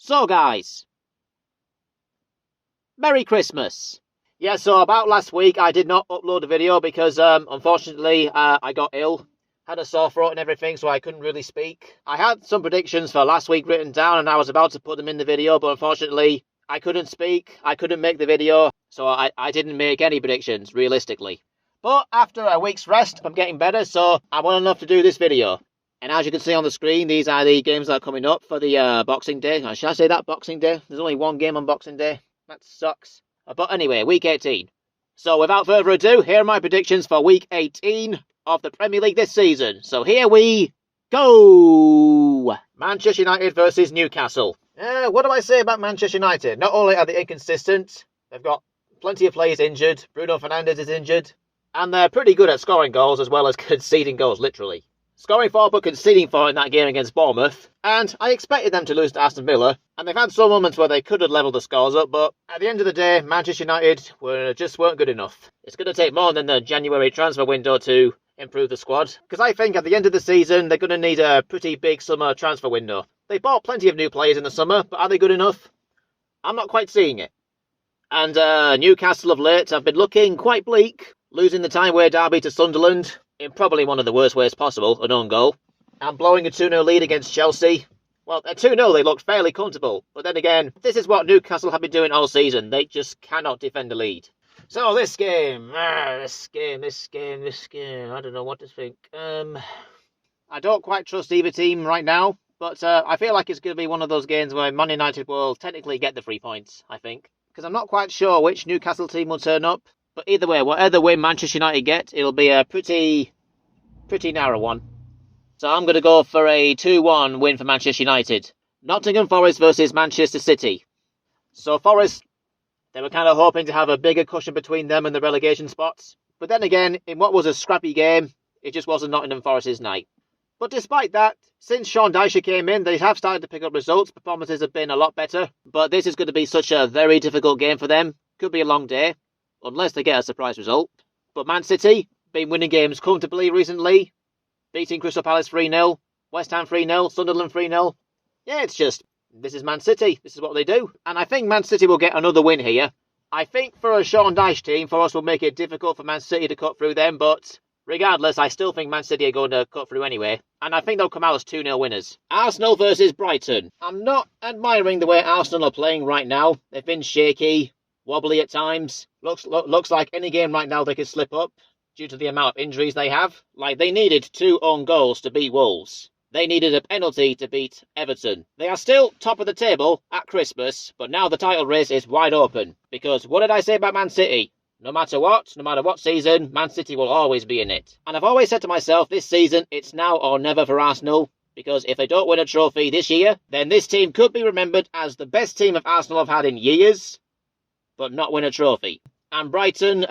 So guys, Merry Christmas. Yeah, so about last week I did not upload a video because unfortunately I got ill. Had a sore throat and everything, so I couldn't really speak. I had some predictions for last week written down and I was about to put them in the video, but unfortunately I couldn't speak, I couldn't make the video, so I didn't make any predictions, realistically. But after a week's rest, I'm getting better, so I'm well enough to do this video. And as you can see on the screen, these are the games that are coming up for the Boxing Day. Should I say that, Boxing Day? There's only one game on Boxing Day. That sucks. But anyway, week 18. So without further ado, here are my predictions for week 18 of the Premier League this season. So here we go! Manchester United versus Newcastle. What do I say about Manchester United? Not only are they inconsistent, they've got plenty of players injured. Bruno Fernandes is injured. And they're pretty good at scoring goals as well as conceding goals, literally. Scoring 4 but conceding 4 in that game against Bournemouth. And I expected them to lose to Aston Villa. And they've had some moments where they could have levelled the scores up. But at the end of the day, Manchester United just weren't good enough. It's going to take more than the January transfer window to improve the squad. Because I think at the end of the season, they're going to need a pretty big summer transfer window. They bought plenty of new players in the summer, but are they good enough? I'm not quite seeing it. And Newcastle of late have been looking quite bleak. Losing the Timeway derby to Sunderland in probably one of the worst ways possible, an own goal. And blowing a 2-0 lead against Chelsea. Well, at 2-0 they looked fairly comfortable. But then again, this is what Newcastle have been doing all season. They just cannot defend a lead. So this game, I don't know what to think. I don't quite trust either team right now. But I feel like it's going to be one of those games where Man United will technically get the 3 points, I think. Because I'm not quite sure which Newcastle team will turn up. But either way, whatever win Manchester United get, it'll be a pretty narrow one. So I'm going to go for a 2-1 win for Manchester United. Nottingham Forest versus Manchester City. So Forest, they were kind of hoping to have a bigger cushion between them and the relegation spots. But then again, in what was a scrappy game, it just wasn't Nottingham Forest's night. But despite that, since Sean Dyche came in, they have started to pick up results. Performances have been a lot better. But this is going to be such a very difficult game for them. Could be a long day. Unless they get a surprise result. But Man City, been winning games comfortably recently. Beating Crystal Palace 3-0. West Ham 3-0. Sunderland 3-0. Yeah, it's just, this is Man City. This is what they do. And I think Man City will get another win here. I think for a Sean Dyche team, Forest will make it difficult for Man City to cut through them. But regardless, I still think Man City are going to cut through anyway. And I think they'll come out as 2-0 winners. Arsenal versus Brighton. I'm not admiring the way Arsenal are playing right now. They've been shaky. Wobbly at times. Looks like any game right now they could slip up due to the amount of injuries they have. Like, they needed 2 own goals to beat Wolves. They needed a penalty to beat Everton. They are still top of the table at Christmas, but now the title race is wide open. Because what did I say about Man City? No matter what season, Man City will always be in it. And I've always said to myself, this season, it's now or never for Arsenal. Because if they don't win a trophy this year, then this team could be remembered as the best team of Arsenal have had in years, but not win a trophy. And Brighton,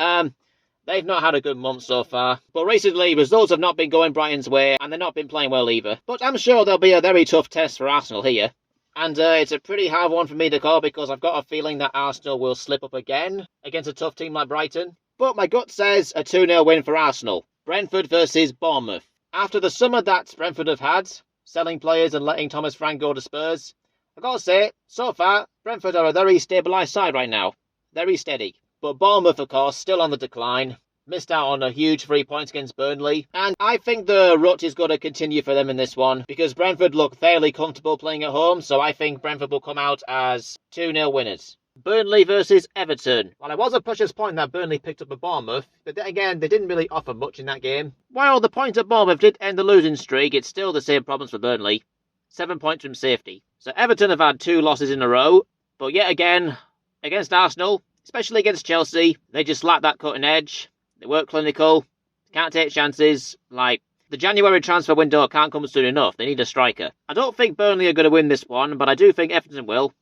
they've not had a good month so far. But recently, results have not been going Brighton's way, and they've not been playing well either. But I'm sure there'll be a very tough test for Arsenal here. And it's a pretty hard one for me to call because I've got a feeling that Arsenal will slip up again against a tough team like Brighton. But my gut says a 2-0 win for Arsenal. Brentford versus Bournemouth. After the summer that Brentford have had, selling players and letting Thomas Frank go to Spurs, I've got to say, so far, Brentford are a very stabilised side right now. Very steady. But Bournemouth, of course, still on the decline. Missed out on a huge 3 points against Burnley. And I think the rut is going to continue for them in this one. Because Brentford look fairly comfortable playing at home. So I think Brentford will come out as 2-0 winners. Burnley versus Everton. Well, it was a precious point that Burnley picked up at Bournemouth. But then again, they didn't really offer much in that game. While the point at Bournemouth did end the losing streak, it's still the same problems for Burnley. 7 points from safety. So Everton have had 2 losses in a row. But yet again, against Arsenal, especially against Chelsea, they just lack that cutting edge. They weren't clinical. Can't take chances. Like, the January transfer window can't come soon enough. They need a striker. I don't think Burnley are going to win this one, but I do think Everton will.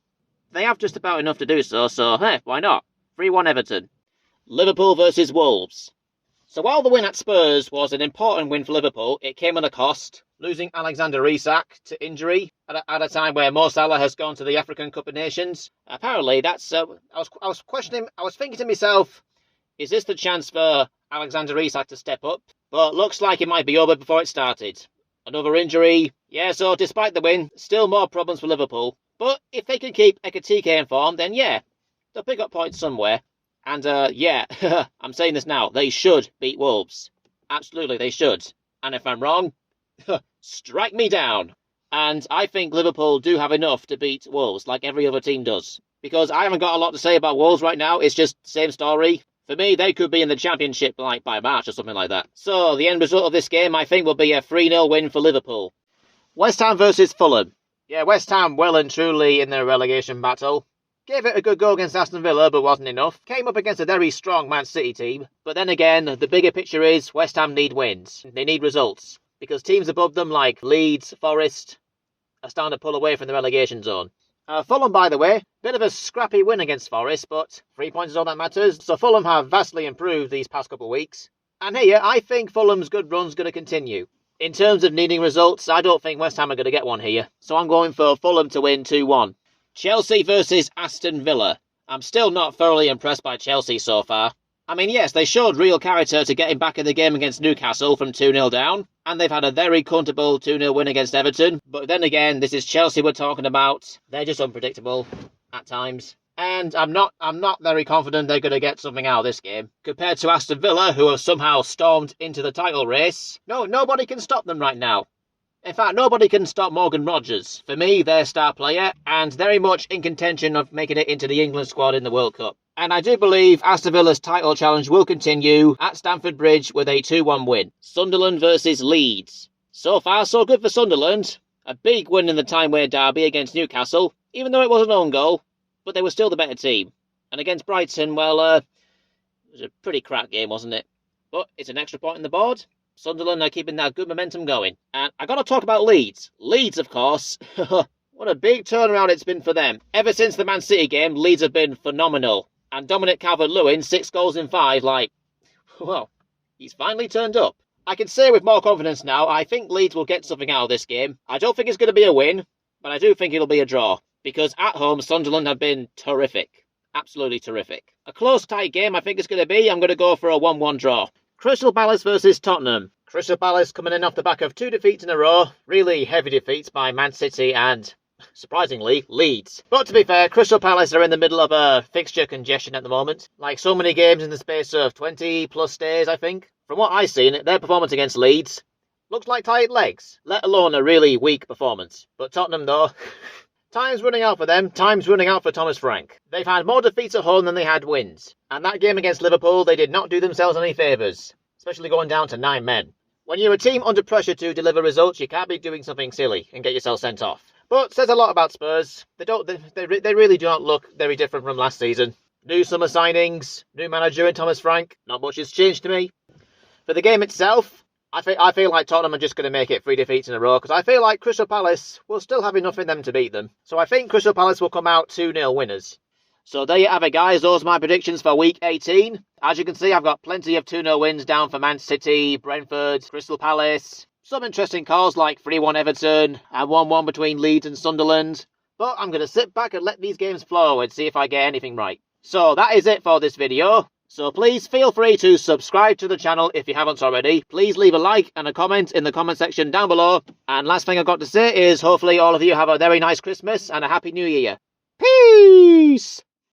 They have just about enough to do so, hey, why not? 3-1 Everton. Liverpool versus Wolves. So while the win at Spurs was an important win for Liverpool, it came at a cost. Losing Alexander Isak to injury at a time where Mo Salah has gone to the African Cup of Nations. Apparently, that's I was thinking to myself, is this the chance for Alexander Isak to step up? But looks like it might be over before it started. Another injury. Yeah, so despite the win, still more problems for Liverpool. But if they can keep Ekatike in form, then yeah, they'll pick up points somewhere. And yeah, I'm saying this now, they should beat Wolves. Absolutely, they should. And if I'm wrong, strike me down. And I think Liverpool do have enough to beat Wolves, like every other team does. Because I haven't got a lot to say about Wolves right now, it's just the same story. For me, they could be in the Championship like by March or something like that. So, the end result of this game, I think, will be a 3-0 win for Liverpool. West Ham versus Fulham. Yeah, West Ham well and truly in their relegation battle. Gave it a good go against Aston Villa, but wasn't enough. Came up against a very strong Man City team. But then again, the bigger picture is West Ham need wins. They need results. Because teams above them like Leeds, Forest, are starting to pull away from the relegation zone. Fulham, by the way, bit of a scrappy win against Forest, but 3 points is all that matters. So Fulham have vastly improved these past couple of weeks. And here, I think Fulham's good run's going to continue. In terms of needing results, I don't think West Ham are going to get one here. So I'm going for Fulham to win 2-1. Chelsea versus Aston Villa. I'm still not thoroughly impressed by Chelsea so far. I mean, yes, they showed real character to getting back in the game against Newcastle from 2-0 down, and they've had a very comfortable 2-0 win against Everton. But then again, this is Chelsea we're talking about. They're just unpredictable at times. And I'm not very confident they're going to get something out of this game. Compared to Aston Villa, who have somehow stormed into the title race, nobody can stop them right now. In fact, nobody can stop Morgan Rogers. For me, their star player, and very much in contention of making it into the England squad in the World Cup. And I do believe Aston Villa's title challenge will continue at Stamford Bridge with a 2-1 win. Sunderland versus Leeds. So far, so good for Sunderland. A big win in the Timeway derby against Newcastle, even though it was an own goal, but they were still the better team. And against Brighton, well, it was a pretty crap game, wasn't it? But it's an extra point on the board. Sunderland are keeping that good momentum going. And I got to talk about Leeds. Leeds, of course. What a big turnaround it's been for them. Ever since the Man City game, Leeds have been phenomenal. And Dominic Calvert-Lewin, 6 goals in 5, well, he's finally turned up. I can say with more confidence now, I think Leeds will get something out of this game. I don't think it's going to be a win, but I do think it'll be a draw. Because at home, Sunderland have been terrific. Absolutely terrific. A close, tight game I think it's going to be. I'm going to go for a 1-1 draw. Crystal Palace versus Tottenham. Crystal Palace coming in off the back of 2 defeats in a row. Really heavy defeats by Man City and, surprisingly, Leeds. But to be fair, Crystal Palace are in the middle of a fixture congestion at the moment. Like so many games in the space of 20 plus days, I think. From what I've seen, their performance against Leeds looks like tired legs, let alone a really weak performance. But Tottenham, though, time's running out for them. Time's running out for Thomas Frank. They've had more defeats at home than they had wins. And that game against Liverpool, they did not do themselves any favours. Especially going down to 9 men. When you're a team under pressure to deliver results, you can't be doing something silly and get yourself sent off. But says a lot about Spurs. They really do not look very different from last season. New summer signings, new manager in Thomas Frank. Not much has changed to me. For the game itself, I feel like Tottenham are just going to make it 3 defeats in a row, because I feel like Crystal Palace will still have enough in them to beat them. So I think Crystal Palace will come out 2-0 winners. So there you have it, guys. Those are my predictions for Week 18. As you can see, I've got plenty of 2-0 wins down for Man City, Brentford, Crystal Palace. Some interesting calls like 3-1 Everton and 1-1 between Leeds and Sunderland. But I'm going to sit back and let these games flow and see if I get anything right. So that is it for this video. So please feel free to subscribe to the channel if you haven't already. Please leave a like and a comment in the comment section down below. And last thing I've got to say is hopefully all of you have a very nice Christmas and a Happy New Year. Peace!